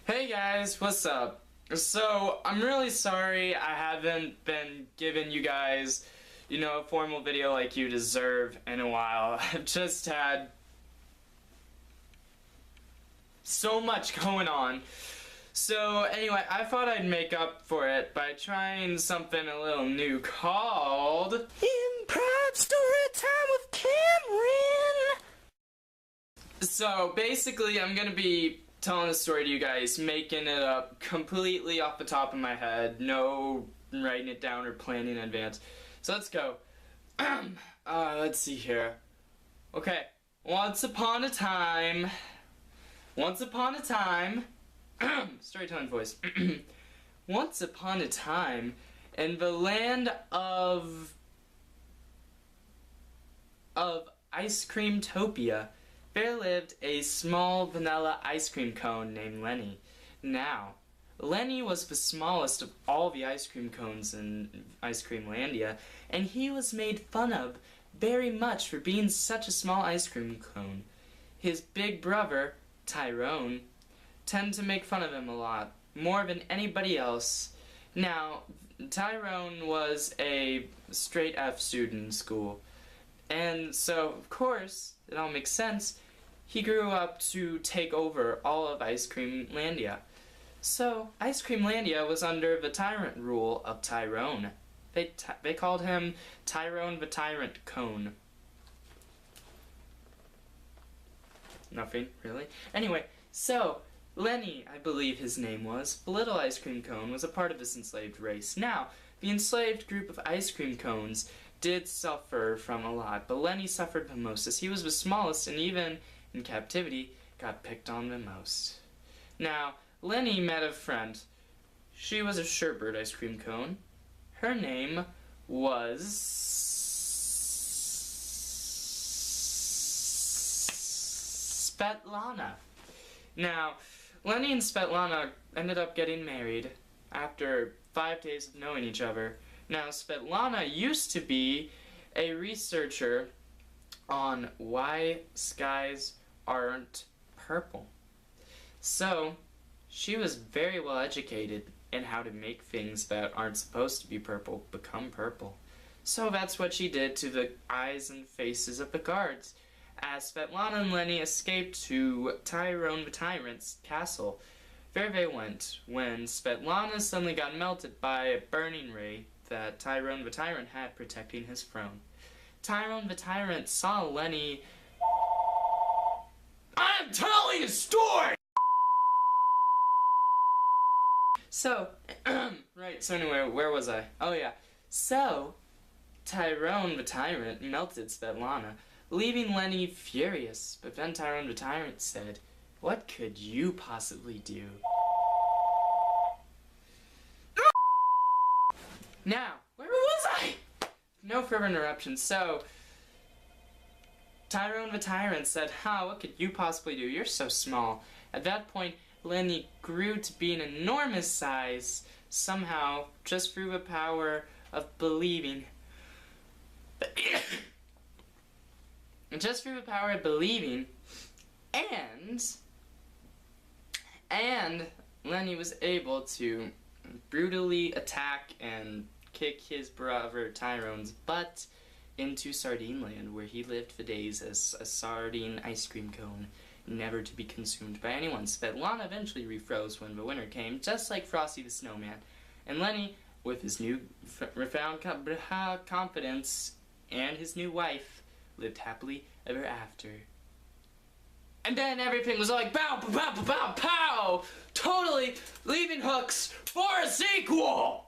Hey guys, what's up? So, I'm really sorry I haven't been giving you guys, a formal video like you deserve in a while. I've just had so much going on. So, anyway, I thought I'd make up for it by trying something a little new called Improv Story Time with Cameron! So, basically, I'm gonna be telling a story to you guys, making it up completely off the top of my head, no writing it down or planning in advance. So let's go. Let's see here. Okay, once upon a time, storytelling voice. Once upon a time, in the land of Ice Creamtopia, there lived a small vanilla ice cream cone named Lenny. Now, Lenny was the smallest of all the ice cream cones in Ice Creamlandia, and he was made fun of very much for being such a small ice cream cone. His big brother, Tyrone, tended to make fun of him a lot, more than anybody else. Now, Tyrone was a straight F student in school, and so, of course, it all makes sense. He grew up to take over all of Ice Creamlandia. So, Ice Creamlandia was under the tyrant rule of Tyrone. They called him Tyrone the Tyrant Cone. Nothing, really. Anyway, so, Lenny, I believe his name was, the little ice cream cone, was a part of this enslaved race. Now, the enslaved group of ice cream cones did suffer from a lot, but Lenny suffered the most, as he was the smallest, and even in captivity, got picked on the most. Now, Lenny met a friend. She was a sherbet ice cream cone. Her name was Svetlana. Now, Lenny and Svetlana ended up getting married after 5 days of knowing each other. Now, Svetlana used to be a researcher on why skies aren't purple. So, she was very well educated in how to make things that aren't supposed to be purple become purple. So that's what she did to the eyes and faces of the guards. As Svetlana and Lenny escaped to Tyrone the Tyrant's castle, there they went, when Svetlana suddenly got melted by a burning ray that Tyrone the Tyrant had protecting his throne. Tyrone the Tyrant saw Lenny. I'm telling a story! So, right, so anyway, where was I? Oh yeah. So, Tyrone the Tyrant melted Svetlana, leaving Lenny furious. But then Tyrone the Tyrant said, "What could you possibly do?" Now, where was I? No further interruptions. So, Tyrone the Tyrant said, what could you possibly do? You're so small. At that point, Lenny grew to be an enormous size, somehow, just through the power of believing. Just through the power of believing, and Lenny was able to brutally attack and kick his brother Tyrone's butt into Sardine Land, where he lived for days as a sardine ice cream cone, never to be consumed by anyone. Svetlana eventually refroze when the winter came, just like Frosty the Snowman. And Lenny, with his new refound confidence and his new wife, lived happily ever after. And then everything was like, pow, pow, pow, pow, pow, totally leaving hooks for a sequel!